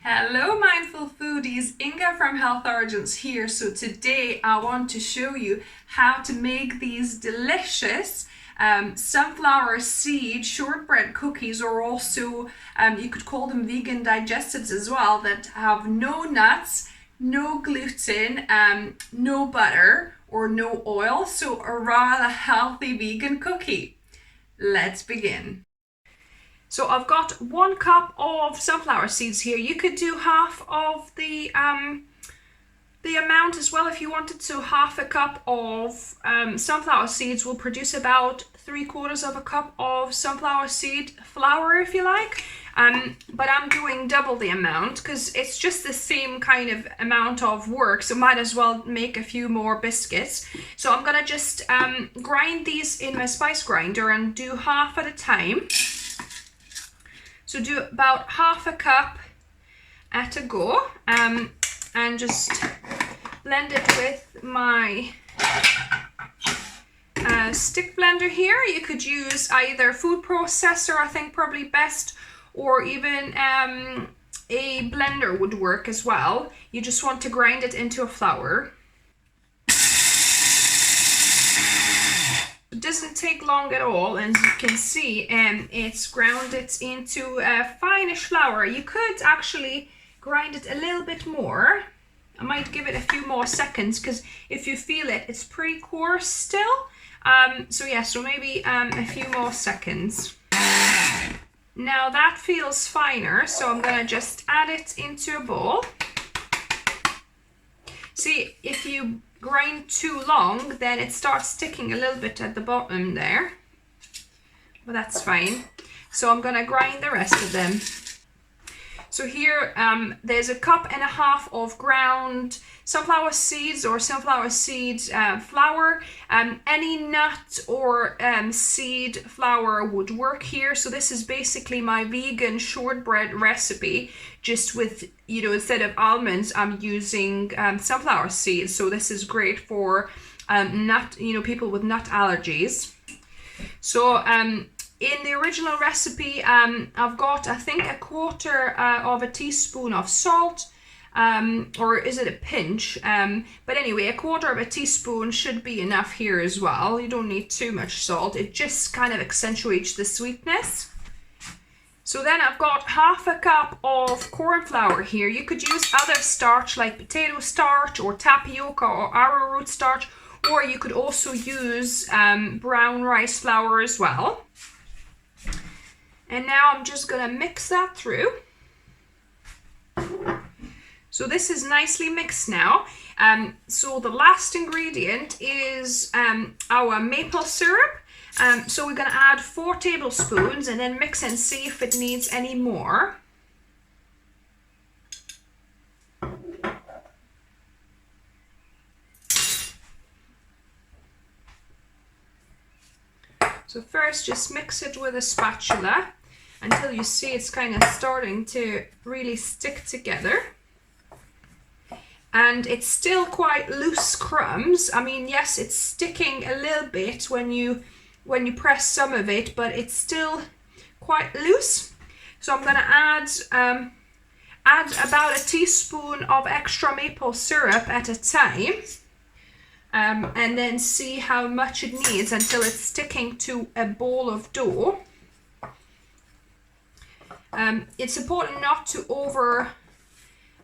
Hello mindful foodies, Inga from Health Origins here. So today I want to show you how to make these delicious sunflower seed shortbread cookies, or also you could call them vegan digestives as well, that have no nuts, no gluten, no butter or no oil. So a rather healthy vegan cookie. Let's begin. So I've got 1 cup of sunflower seeds here. You could do half of the amount as well if you wanted. So half a cup of sunflower seeds will produce about 3/4 of a cup of sunflower seed flour, if you like. But I'm doing double the amount because it's just the same kind of amount of work, so might as well make a few more biscuits. So I'm gonna just grind these in my spice grinder and do half at a time. So do about half a cup at a go, and just blend it with my stick blender here. You could use either food processor, I think probably best, or even a blender would work as well. You just want to grind it into a flour. It doesn't take long at all, and you can see it's ground it into a fine-ish flour. You could actually grind it a little bit more. I might give it a few more seconds because if you feel it, it's pretty coarse still. So maybe a few more seconds. Now that feels finer, so I'm gonna just add it into a bowl. See, if you grind too long, then it starts sticking a little bit at the bottom there, but that's fine. So I'm gonna grind the rest of them. So here there's 1.5 cups of ground sunflower seeds or sunflower seed flour. Any nut or seed flour would work here. So this is basically my vegan shortbread recipe, just with, instead of almonds, I'm using sunflower seeds. So this is great for people with nut allergies. So in the original recipe, I've got, I think, 1/4 teaspoon of salt, or is it a pinch? But anyway, 1/4 teaspoon should be enough here as well. You don't need too much salt. It just kind of accentuates the sweetness. So then I've got 1/2 cup of cornflour here. You could use other starch like potato starch or tapioca or arrowroot starch, or you could also use brown rice flour as well. And now I'm just gonna mix that through. So this is nicely mixed now. So the last ingredient is our maple syrup. So we're gonna add 4 tablespoons and then mix and see if it needs any more. So first just mix it with a spatula until you see it's kind of starting to really stick together. And it's still quite loose crumbs. I mean, yes, it's sticking a little bit when you press some of it, but it's still quite loose. So I'm gonna add about 1 teaspoon of extra maple syrup at a time. And then see how much it needs until it's sticking to a ball of dough. It's important not to over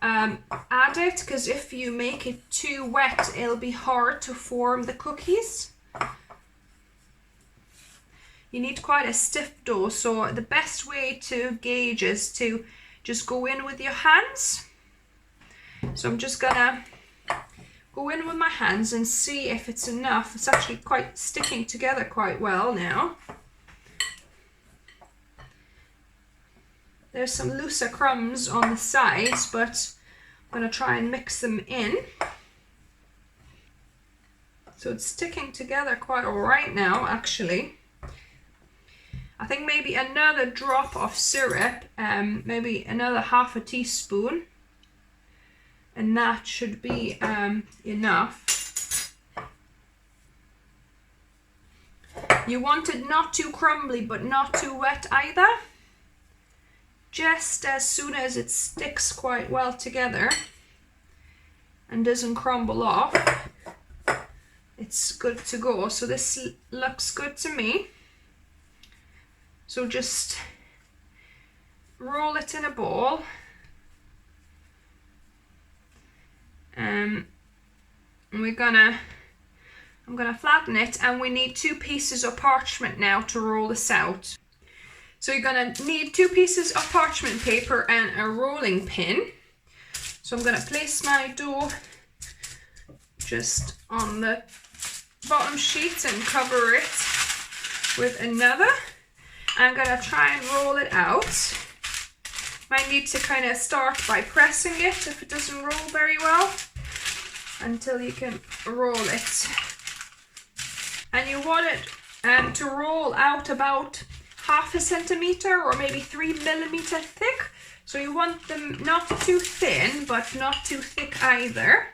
add it, because if you make it too wet, it'll be hard to form the cookies. You need quite a stiff dough, so the best way to gauge is to just go in with your hands. So I'm just gonna go in with my hands and see if it's enough. It's actually quite sticking together quite well now. There's some looser crumbs on the sides, but I'm gonna try and mix them in. So it's sticking together quite all right now, actually. I think maybe another drop of syrup, maybe another 1/2 teaspoon. And that should be enough. You want it not too crumbly, but not too wet either. just as soon as it sticks quite well together and doesn't crumble off, it's good to go. So this looks good to me. So just roll it in a ball. I'm gonna flatten it, and we need 2 pieces of parchment now to roll this out. So you're gonna need 2 pieces of parchment paper and a rolling pin. So I'm gonna place my dough just on the bottom sheet and cover it with another. I'm gonna try and roll it out. Might need to kind of start by pressing it if it doesn't roll very well, until you can roll it. And you want it to roll out about 1/2 centimeter or maybe 3 millimeter thick. So you want them not too thin, but not too thick either.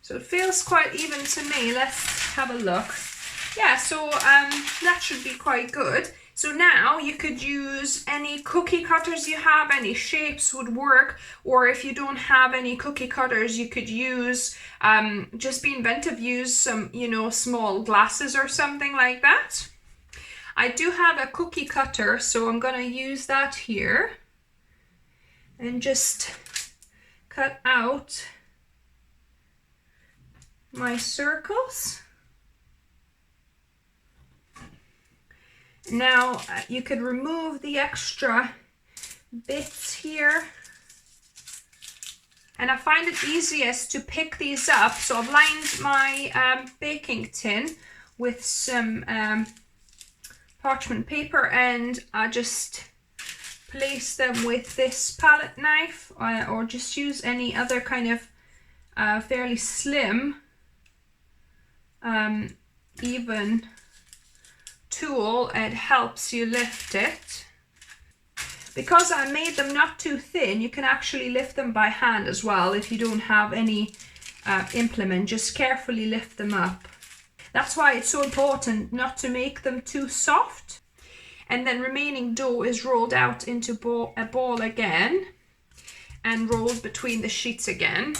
So it feels quite even to me. Let's have a look. Yeah, so that should be quite good. So now you could use any cookie cutters you have, any shapes would work, or if you don't have any cookie cutters, you could use, just be inventive, use some, small glasses or something like that. I do have a cookie cutter, so I'm gonna use that here and just cut out my circles. Now you could remove the extra bits here, and I find it easiest to pick these up. So I've lined my baking tin with some parchment paper, and I just place them with this palette knife, or just use any other kind of fairly slim even tool. It helps you lift it. Because I made them not too thin, you can actually lift them by hand as well. If you don't have any implement, just carefully lift them up. That's why it's so important not to make them too soft. And then remaining dough is rolled out into a ball again and rolled between the sheets again.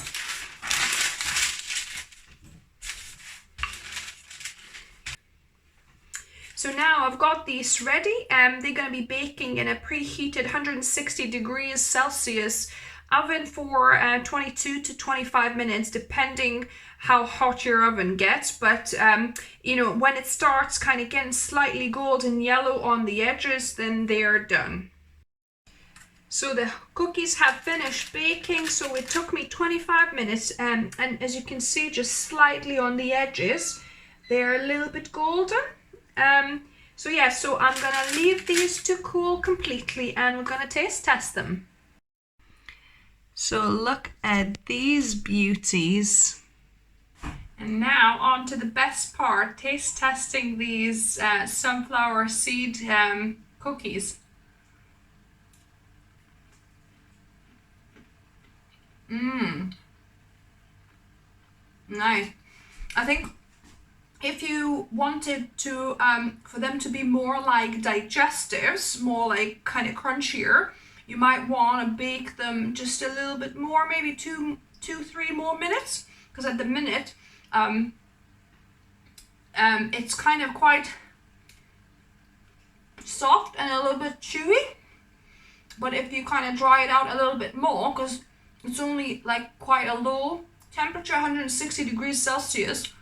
So now I've got these ready, and they're going to be baking in a preheated 160 degrees Celsius oven for 22 to 25 minutes, depending how hot your oven gets. But when it starts kind of getting slightly golden yellow on the edges, then they're done. So the cookies have finished baking. So it took me 25 minutes, and as you can see, just slightly on the edges, they're a little bit golden. So I'm gonna leave these to cool completely, and we're gonna taste test them. So look at these beauties. And now on to the best part, taste testing these sunflower seed cookies. Nice. I think if you wanted to, for them to be more like digestives, more like kind of crunchier, you might want to bake them just a little bit more, maybe 2-3 more minutes, because at the minute, it's kind of quite soft and a little bit chewy. But if you kind of dry it out a little bit more, because it's only like quite a low temperature, 160 degrees Celsius.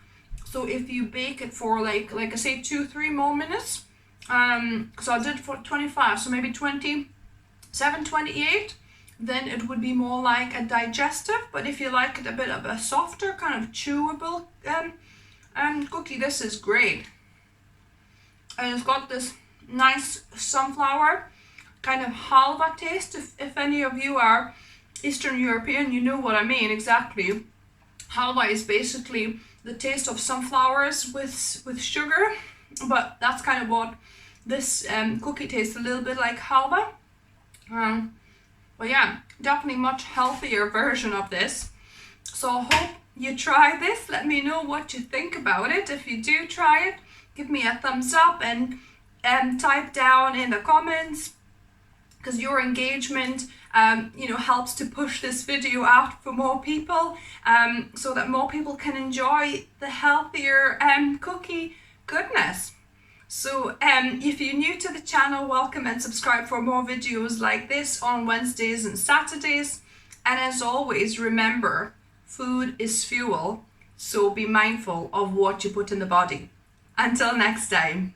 So if you bake it for like I say 2-3 more minutes, so I did it for 25, so maybe 27, 28, then it would be more like a digestive. But if you like it a bit of a softer, kind of chewable cookie, this is great. And it's got this nice sunflower kind of halva taste. If any of you are Eastern European, you know what I mean exactly. Halva is basically the taste of sunflowers with sugar, but that's kind of what this cookie tastes, a little bit like halva. But yeah, definitely much healthier version of this. So I hope you try this. Let me know what you think about it. If you do try it, give me a thumbs up and type down in the comments, because your engagement helps to push this video out for more people, so that more people can enjoy the healthier cookie goodness. So if you're new to the channel, welcome and subscribe for more videos like this on Wednesdays and Saturdays. And as always, remember, food is fuel, so be mindful of what you put in the body. Until next time.